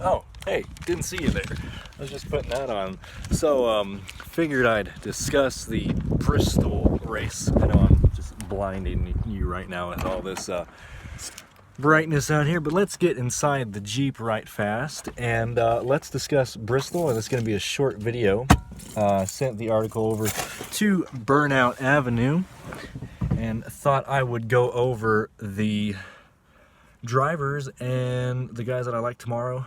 Oh, hey, didn't see you there. I was just putting that on. So, figured I'd discuss the Bristol race. I know I'm just blinding you right now with all this brightness out here, but let's get inside the Jeep right fast and let's discuss Bristol. And it's going to be a short video. Sent the article over to Burnout Avenue and thought I would go over the drivers and the guys that I like tomorrow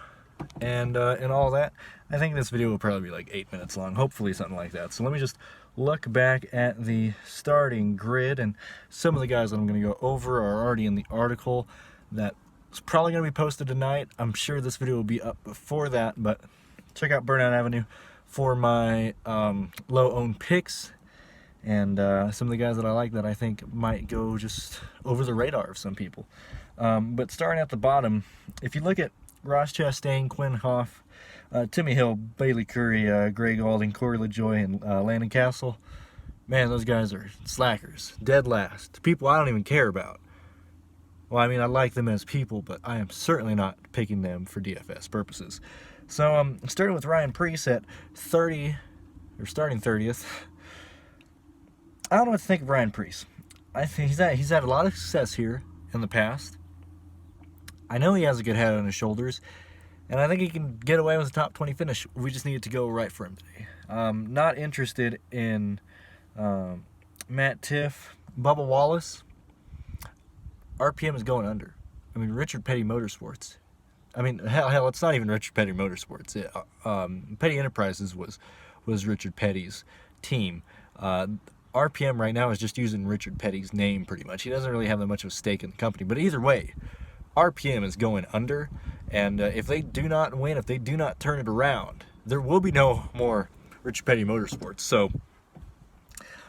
and all that. I think this video will probably be like 8 minutes long, hopefully something like that. So let me just look back at the starting grid, and some of the guys that I'm going to go over are already in the article that's probably going to be posted tonight. I'm sure this video will be up before that, but check out Burnout Avenue for my low-owned picks and some of the guys that I like that I think might go just over the radar of some people. But starting at the bottom, if you look at Ross Chastain, Quinn Hoff, Timmy Hill, Bailey Curry, Greg Alding, Corey LaJoie, and Landon Castle, man, those guys are slackers, dead last. People I don't even care about. Well, I mean, I like them as people, but I am certainly not picking them for DFS purposes. So, starting with Ryan Preece at 30, or starting 30th. I don't know what to think of Ryan Preece. I think he's had a lot of success here in the past. I know he has a good head on his shoulders, and I think he can get away with a top 20 finish. We just need it to go right for him today. Not interested in Matt Tiff, Bubba Wallace. RPM is going under. I mean, Richard Petty Motorsports. I mean, hell, it's not even Richard Petty Motorsports. Petty Enterprises was Richard Petty's team. RPM right now is just using Richard Petty's name pretty much. He doesn't really have that much of a stake in the company. But either way, RPM is going under. And if they do not win, if they do not turn it around, there will be no more Richard Petty Motorsports. So,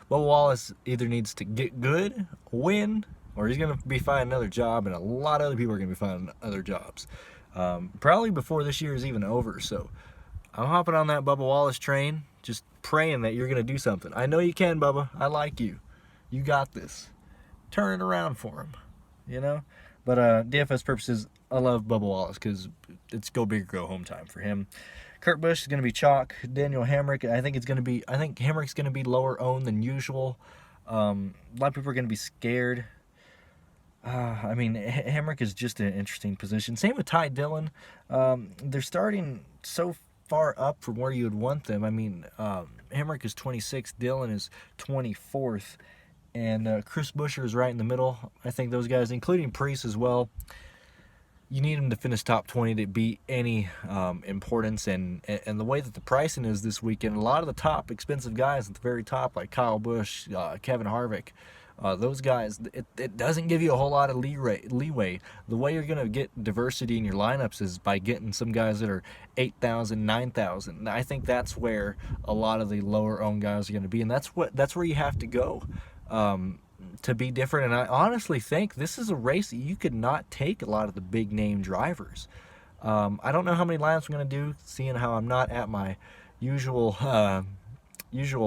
Bubba Wallace either needs to get good, win, or he's going to be finding another job, and a lot of other people are going to be finding other jobs. Probably before this year is even over. So I'm hopping on that Bubba Wallace train, just praying that you're going to do something. I know you can, Bubba. I like you. You got this. Turn it around for him, you know? But DFS purposes, I love Bubba Wallace because it's go big or go home time for him. Kurt Busch is going to be chalk. Daniel Hemrick, I think Hemrick's going to be lower owned than usual. A lot of people are going to be scared. I mean, Hemrick is just an interesting position. Same with Ty Dillon. They're starting so far up from where you would want them. I mean, Hemrick is 26th, Dillon is 24th, and Chris Buescher is right in the middle. I think those guys, including Preece as well, you need them to finish top 20 to beat any importance. And the way that the pricing is this weekend, a lot of the top expensive guys at the very top, like Kyle Busch, Kevin Harvick, those guys, it doesn't give you a whole lot of leeway. The way you're going to get diversity in your lineups is by getting some guys that are 8,000, 9,000. I think that's where a lot of the lower-owned guys are going to be, and that's where you have to go to be different. And I honestly think this is a race that you could not take a lot of the big-name drivers. I don't know how many lineups I'm going to do, seeing how I'm not at my usual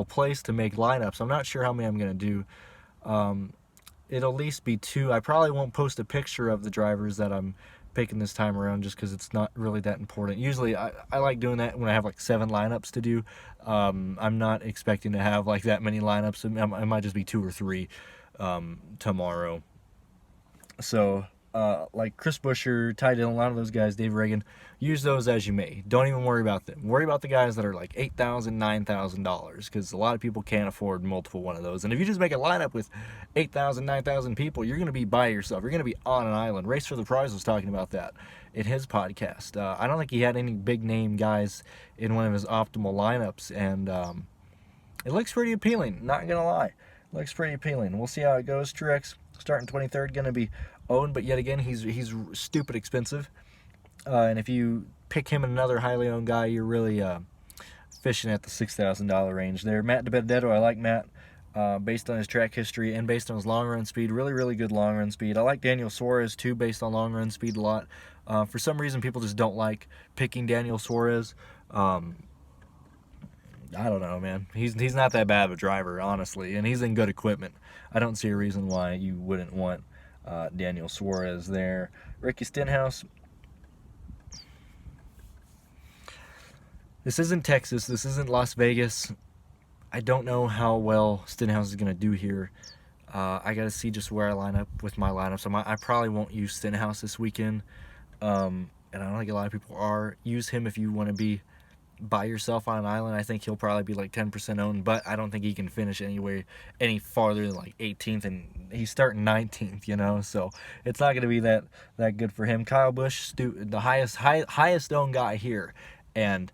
place to make lineups. I'm not sure how many I'm going to do. It'll at least be 2. I probably won't post a picture of the drivers that I'm picking this time around just because it's not really that important. Usually I like doing that when I have like 7 lineups to do. I'm not expecting to have like that many lineups. It might just be 2 or 3 tomorrow. So like Chris Buescher, Ty Dillon, a lot of those guys, Dave Reagan, use those as you may. Don't even worry about them. Worry about the guys that are like $8,000, $9,000, because a lot of people can't afford multiple one of those. And if you just make a lineup with 8,000, 9,000 people, you're going to be by yourself. You're going to be on an island. Race for the Prize was talking about that in his podcast. I don't think he had any big name guys in one of his optimal lineups, and it looks pretty appealing, not going to lie. Looks pretty appealing. We'll see how it goes. Truex starting 23rd, going to be owned, but yet again, he's stupid expensive. And if you pick him and another highly owned guy, you're really fishing at the $6,000 range there. Matt DiBenedetto, I like Matt based on his track history and based on his long run speed. Really, really good long run speed. I like Daniel Suarez too, based on long run speed a lot. For some reason, people just don't like picking Daniel Suarez. I don't know, man. He's not that bad of a driver, honestly, and he's in good equipment. I don't see a reason why you wouldn't want Daniel Suarez there. Ricky Stenhouse, This isn't Texas. This isn't Las Vegas. I don't know how well Stenhouse is going to do here. I got to see just where I line up with my lineup. So I probably won't use Stenhouse this weekend. And I don't think a lot of people are. Use him if you want to be by yourself on an island. I think he'll probably be like 10% owned, but I don't think he can finish any farther than like 18th, and he's starting 19th, you know, so it's not going to be that good for him. Kyle Busch, the highest owned guy here, and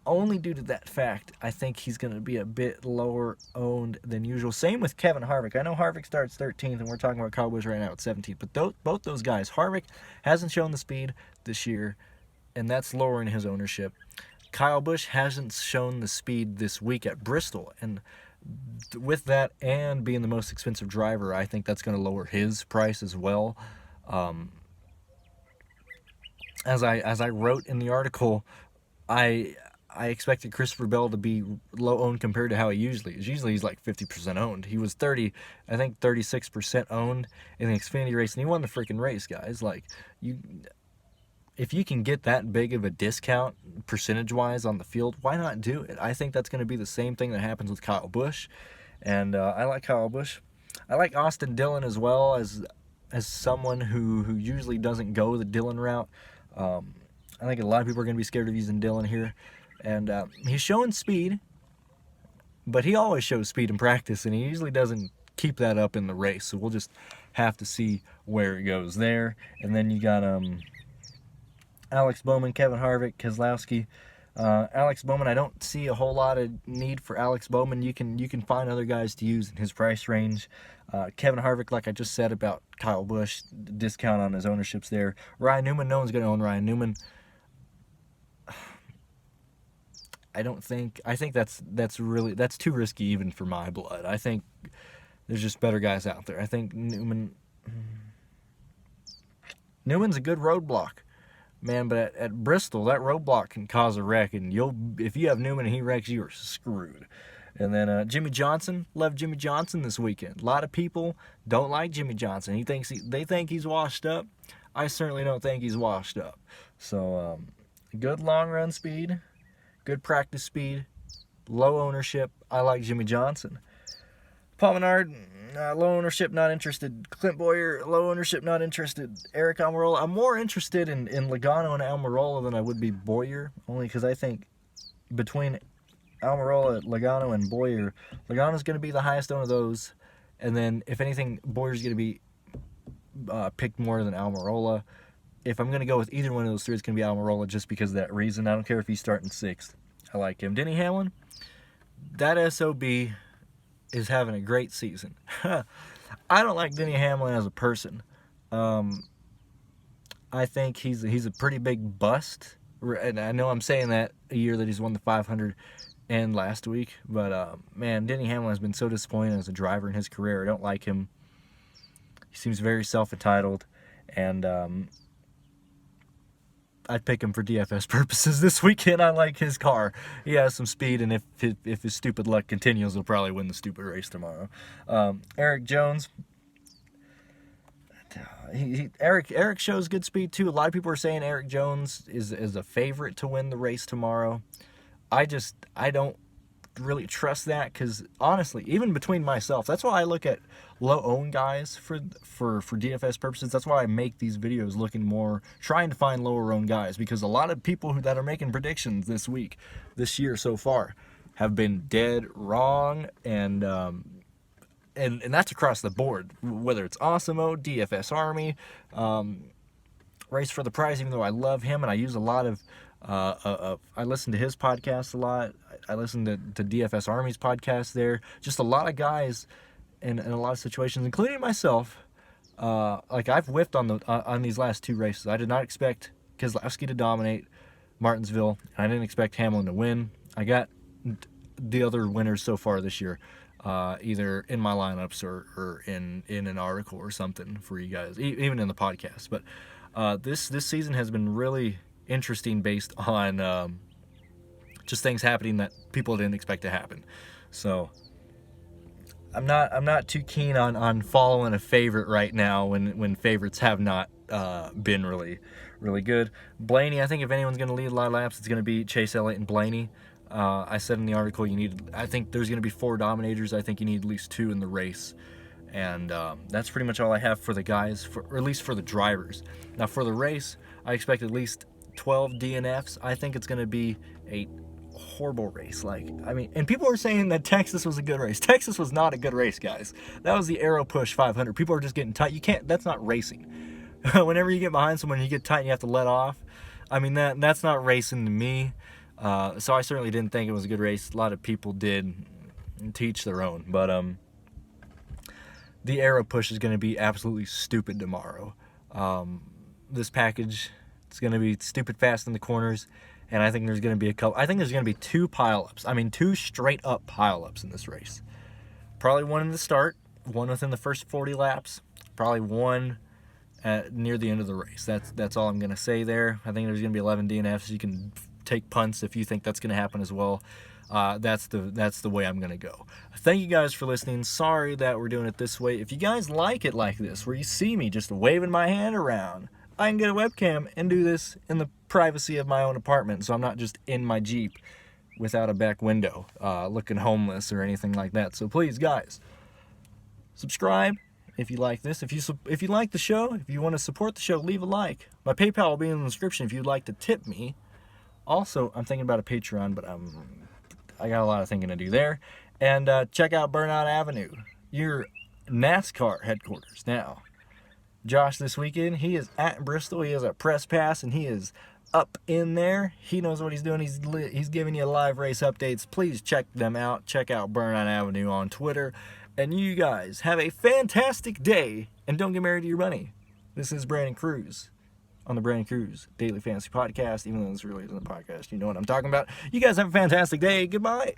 only due to that fact, I think he's going to be a bit lower owned than usual. Same with Kevin Harvick. I know Harvick starts 13th, and we're talking about Kyle Busch right now at 17th, but both those guys, Harvick hasn't shown the speed this year, and that's lowering his ownership. Kyle Busch hasn't shown the speed this week at Bristol, and with that and being the most expensive driver, I think that's going to lower his price as well. As I wrote in the article, I expected Christopher Bell to be low owned compared to how he usually is. Usually he's like 50% owned. He was 36% owned in the Xfinity race, and he won the freaking race, guys. Like, if you can get that big of a discount percentage-wise on the field, why not do it? I think that's going to be the same thing that happens with Kyle Busch, and I like Kyle Busch. I like Austin Dillon as well as someone who usually doesn't go the Dillon route. I think a lot of people are going to be scared of using Dillon here, and he's showing speed, but he always shows speed in practice, and he usually doesn't keep that up in the race, so we'll just have to see where it goes there. And then you got Alex Bowman, Kevin Harvick, Keselowski. Alex Bowman, I don't see a whole lot of need for Alex Bowman. You can find other guys to use in his price range. Kevin Harvick, like I just said about Kyle Busch, discount on his ownerships there. Ryan Newman, no one's going to own Ryan Newman. I think that's too risky even for my blood. I think there's just better guys out there. I think Newman's a good roadblock, man, but at Bristol, that roadblock can cause a wreck, and if you have Newman and he wrecks, you are screwed. And then Jimmy Johnson, love Jimmy Johnson this weekend. A lot of people don't like Jimmy Johnson. They think he's washed up. I certainly don't think he's washed up. So good long run speed, good practice speed, low ownership. I like Jimmy Johnson. Paul Menard, low ownership, not interested. Clint Boyer, low ownership, not interested. Eric Almirola, I'm more interested in Logano and Almirola than I would be Boyer, only because I think between Almirola, Logano, and Boyer, Logano's going to be the highest owned of those, and then if anything, Boyer's going to be picked more than Almirola. If I'm going to go with either one of those three, it's going to be Almirola just because of that reason. I don't care if he's starting 6th. I like him. Denny Hamlin, that SOB is having a great season. I don't like Denny Hamlin as a person. I think he's a pretty big bust, and I know I'm saying that a year that he's won the 500 and last week, but man, Denny Hamlin has been so disappointing as a driver in his career. I don't like him. He seems very self-entitled, and I'd pick him for DFS purposes this weekend. I like his car. He has some speed, and if his stupid luck continues, he'll probably win the stupid race tomorrow. Eric Jones. Eric shows good speed too. A lot of people are saying Eric Jones is a favorite to win the race tomorrow. I don't really trust that, because honestly, even between myself, that's why I look at low owned guys for DFS purposes. That's why I make these videos trying to find lower owned guys, because a lot of people that are making predictions this year so far have been dead wrong, and that's across the board, whether it's Awesemo, DFS Army, Race for the Prize, even though I love him and I use a lot of I listen to his podcast a lot. I listen to DFS Army's podcast there. Just a lot of guys in a lot of situations, including myself. Like I've whiffed on these last 2 races. I did not expect Keselowski to dominate Martinsville, and I didn't expect Hamlin to win. I got the other winners so far this year, either in my lineups or in an article or something for you guys, even in the podcast. But this season has been really interesting based on just things happening that people didn't expect to happen. So I'm not too keen on following a favorite right now when favorites have not been really, really good. Blaney, I think if anyone's going to lead a lot of laps, it's going to be Chase Elliott and Blaney. I said in the article I think there's going to be 4 dominators. I think you need at least 2 in the race. And that's pretty much all I have for the guys, or at least for the drivers. Now for the race, I expect at least 12 DNFs. I think it's going to be a horrible race. And people are saying that Texas was a good race. Texas was not a good race, guys. That was the Aero Push 500. People are just getting tight. That's not racing. Whenever you get behind someone and you get tight and you have to let off, that's not racing to me. So I certainly didn't think it was a good race. A lot of people did, teach their own. But the Aero Push is going to be absolutely stupid tomorrow. This package, it's going to be stupid fast in the corners, and I think there's going to be I think there's going to be 2 pileups. 2 straight up pileups in this race. Probably one in the start, one within the first 40 laps, probably one near the end of the race. That's all I'm going to say there. I think there's going to be 11 DNFs. You can take punts if you think that's going to happen as well. That's the way I'm going to go. Thank you guys for listening. Sorry that we're doing it this way. If you guys like it like this, where you see me just waving my hand around, I can get a webcam and do this in the privacy of my own apartment, so I'm not just in my Jeep without a back window looking homeless or anything like that. So please, guys, subscribe if you like this. If you like the show, if you want to support the show, leave a like. My PayPal will be in the description if you'd like to tip me. Also, I'm thinking about a Patreon, but I got a lot of thinking to do there. And check out Burnout Avenue, your NASCAR headquarters now. Josh this weekend, he is at Bristol. He has a press pass, and he is up in there. He knows what he's doing. He's giving you live race updates. Please check them out. Check out Burnout Avenue on Twitter. And you guys have a fantastic day, and don't get married to your money. This is Brandon Cruz on the Brandon Cruz Daily Fantasy Podcast. Even though this really isn't a podcast, you know what I'm talking about. You guys have a fantastic day. Goodbye.